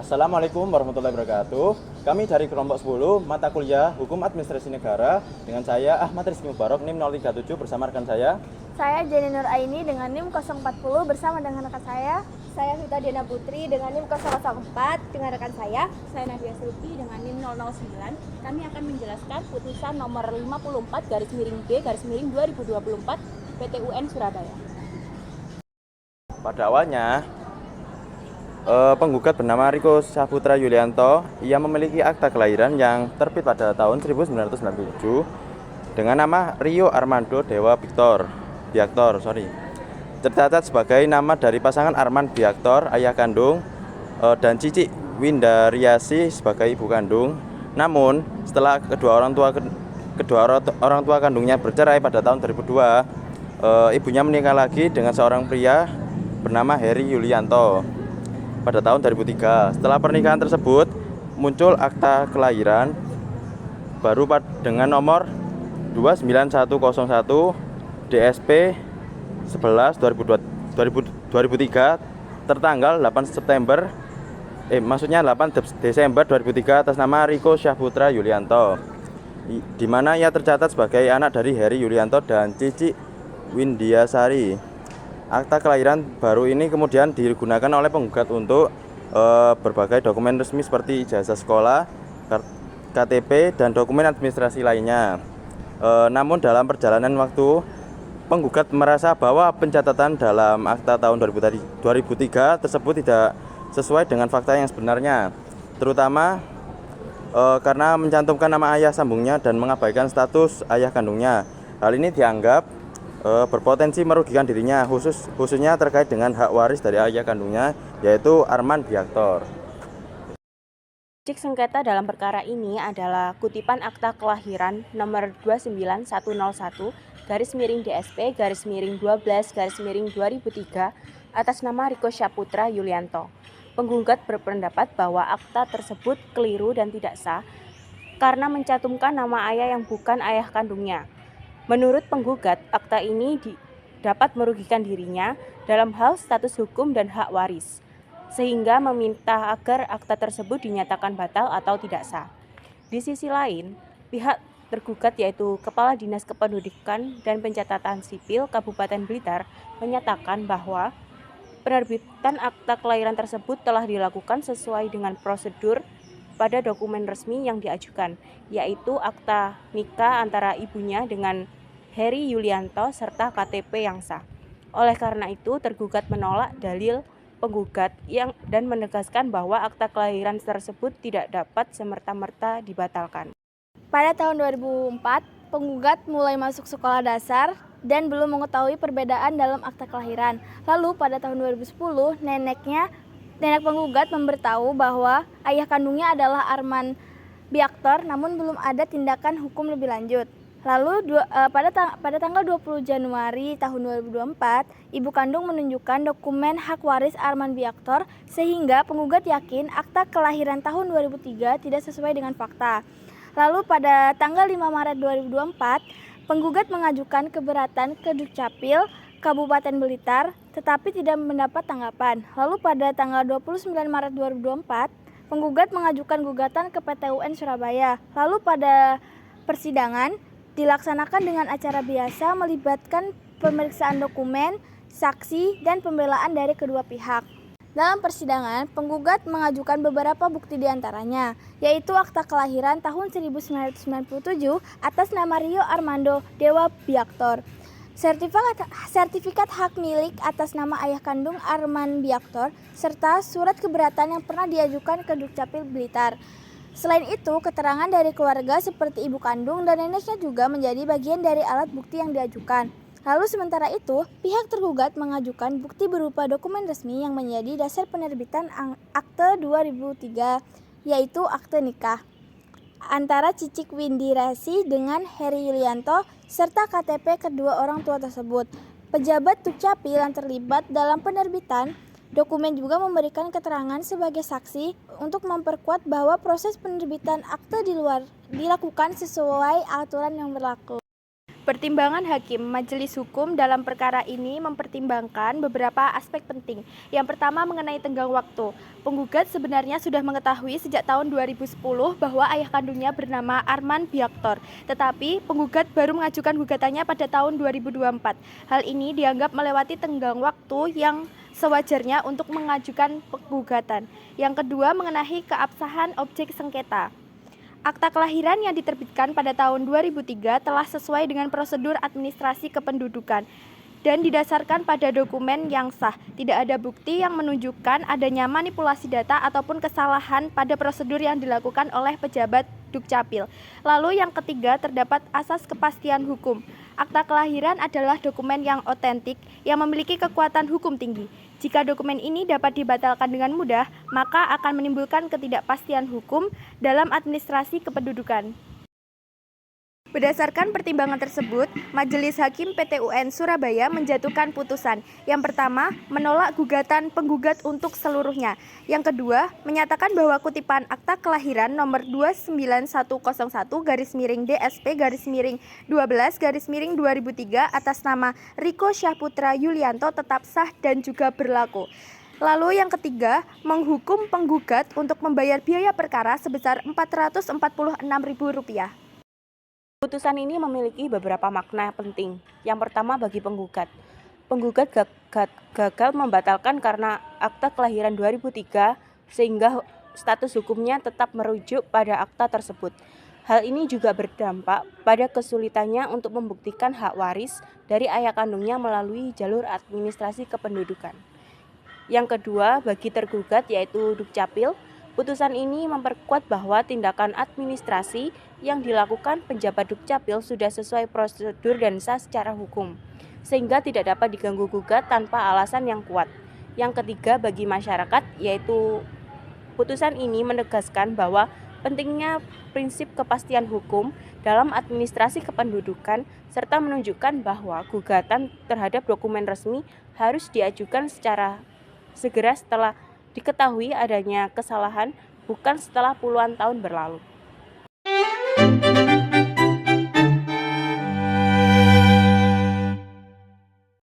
Assalamualaikum warahmatullahi wabarakatuh. Kami dari kelompok 10 mata kuliah Hukum Administrasi Negara dengan saya Ahmad Rizky Mubarok NIM 037 bersama rekan saya. Saya Jenny Nur Aini dengan NIM 040 bersama dengan rekan saya. Saya Vita Diana Putri dengan NIM 004 dengan rekan saya. Saya Nadia Sulki dengan NIM 009. Kami akan menjelaskan putusan nomor 54/B/2024 PT UN Surabaya. Pada awalnya, penggugat bernama Riko Saputra Yulianto, ia memiliki akta kelahiran yang terbit pada tahun 1997 dengan nama Rio Armando Dewa Biaktor, tercatat sebagai nama dari pasangan Arman Biaktor, ayah kandung, dan Cici Windariasi sebagai ibu kandung. Namun, setelah kedua orang tua kandungnya bercerai pada tahun 2002, ibunya menikah lagi dengan seorang pria bernama Heri Yulianto pada tahun 2003. Setelah pernikahan tersebut, muncul akta kelahiran baru dengan nomor 29101 DSP 11 2003 tertanggal 8 Desember 2003 atas nama Riko Saputra Yulianto, di mana ia tercatat sebagai anak dari Heri Yulianto dan Cici Windiasari. Akta kelahiran baru ini kemudian digunakan oleh penggugat untuk berbagai dokumen resmi seperti ijazah sekolah, KTP, dan dokumen administrasi lainnya. Namun dalam perjalanan waktu, penggugat merasa bahwa pencatatan dalam akta tahun 2003 tersebut tidak sesuai dengan fakta yang sebenarnya, terutama karena mencantumkan nama ayah sambungnya dan mengabaikan status ayah kandungnya. Hal ini dianggap berpotensi merugikan dirinya, khususnya terkait dengan hak waris dari ayah kandungnya, yaitu Arman Biaktor. Cik sengketa dalam perkara ini adalah kutipan akta kelahiran nomor 291/DSP/12/2003 atas nama Riko Saputra Yulianto. Penggugat berpendapat bahwa akta tersebut keliru dan tidak sah karena mencantumkan nama ayah yang bukan ayah kandungnya. Menurut penggugat, akta ini dapat merugikan dirinya dalam hal status hukum dan hak waris, sehingga meminta agar akta tersebut dinyatakan batal atau tidak sah. Di sisi lain, pihak tergugat yaitu Kepala Dinas Kependudukan dan Pencatatan Sipil Kabupaten Blitar menyatakan bahwa penerbitan akta kelahiran tersebut telah dilakukan sesuai dengan prosedur pada dokumen resmi yang diajukan, yaitu akta nikah antara ibunya dengan Heri Yulianto serta KTP yang sah. Oleh karena itu, tergugat menolak dalil penggugat dan menegaskan bahwa akta kelahiran tersebut tidak dapat semerta-merta dibatalkan. Pada tahun 2004, penggugat mulai masuk sekolah dasar dan belum mengetahui perbedaan dalam akta kelahiran. Lalu pada tahun 2010, nenek penggugat memberitahu bahwa ayah kandungnya adalah Arman Biaktor, namun belum ada tindakan hukum lebih lanjut. Lalu pada tanggal 20 Januari tahun 2024, ibu kandung menunjukkan dokumen hak waris Arman Biaktor, sehingga penggugat yakin akta kelahiran tahun 2003 tidak sesuai dengan fakta. Lalu pada tanggal 5 Maret 2024, penggugat mengajukan keberatan ke Dukcapil Kabupaten Blitar, tetapi tidak mendapat tanggapan. Lalu pada tanggal 29 Maret 2024, penggugat mengajukan gugatan ke PT UN Surabaya. Lalu pada persidangan dilaksanakan dengan acara biasa melibatkan pemeriksaan dokumen, saksi, dan pembelaan dari kedua pihak. Dalam persidangan, penggugat mengajukan beberapa bukti diantaranya, yaitu akta kelahiran tahun 1997 atas nama Rio Armando Dewa Biaktor, sertifikat hak milik atas nama ayah kandung Arman Biaktor, serta surat keberatan yang pernah diajukan ke Dukcapil Blitar. Selain itu, keterangan dari keluarga seperti ibu kandung dan neneknya juga menjadi bagian dari alat bukti yang diajukan. Lalu sementara itu, pihak tergugat mengajukan bukti berupa dokumen resmi yang menjadi dasar penerbitan akte 2003, yaitu akte nikah antara Cici Windiarasi dengan Heri Yulianto serta KTP kedua orang tua tersebut. Pejabat Dukcapil yang terlibat dalam penerbitan dokumen juga memberikan keterangan sebagai saksi untuk memperkuat bahwa proses penerbitan akte dilakukan sesuai aturan yang berlaku. Pertimbangan Hakim Majelis Hukum dalam perkara ini mempertimbangkan beberapa aspek penting. Yang pertama mengenai tenggang waktu. Penggugat sebenarnya sudah mengetahui sejak tahun 2010 bahwa ayah kandungnya bernama Arman Biyaktor, tetapi penggugat baru mengajukan gugatannya pada tahun 2024. Hal ini dianggap melewati tenggang waktu yang sewajarnya untuk mengajukan gugatan. Yang kedua mengenai keabsahan objek sengketa. Akta kelahiran yang diterbitkan pada tahun 2003 telah sesuai dengan prosedur administrasi kependudukan dan didasarkan pada dokumen yang sah. Tidak ada bukti yang menunjukkan adanya manipulasi data ataupun kesalahan pada prosedur yang dilakukan oleh pejabat Dukcapil. Lalu yang ketiga terdapat asas kepastian hukum. Akta kelahiran adalah dokumen yang otentik yang memiliki kekuatan hukum tinggi. Jika dokumen ini dapat dibatalkan dengan mudah, maka akan menimbulkan ketidakpastian hukum dalam administrasi kependudukan. Berdasarkan pertimbangan tersebut, Majelis Hakim PT UN Surabaya menjatuhkan putusan. Yang pertama, menolak gugatan penggugat untuk seluruhnya. Yang kedua, menyatakan bahwa kutipan Akta Kelahiran nomor 29101-DSP-12-2003 atas nama Riko Syahputra Yulianto tetap sah dan juga berlaku. Lalu yang ketiga, menghukum penggugat untuk membayar biaya perkara sebesar Rp446.000. Putusan ini memiliki beberapa makna penting. Yang pertama bagi penggugat. Penggugat gagal membatalkan karena akta kelahiran 2003 sehingga status hukumnya tetap merujuk pada akta tersebut. Hal ini juga berdampak pada kesulitannya untuk membuktikan hak waris dari ayah kandungnya melalui jalur administrasi kependudukan. Yang kedua bagi tergugat yaitu Dukcapil. Putusan ini memperkuat bahwa tindakan administrasi yang dilakukan penjabat Dukcapil sudah sesuai prosedur dan sah secara hukum, sehingga tidak dapat diganggu gugat tanpa alasan yang kuat. Yang ketiga bagi masyarakat, yaitu putusan ini menegaskan bahwa pentingnya prinsip kepastian hukum dalam administrasi kependudukan, serta menunjukkan bahwa gugatan terhadap dokumen resmi harus diajukan secara segera setelah diketahui adanya kesalahan, bukan setelah puluhan tahun berlalu.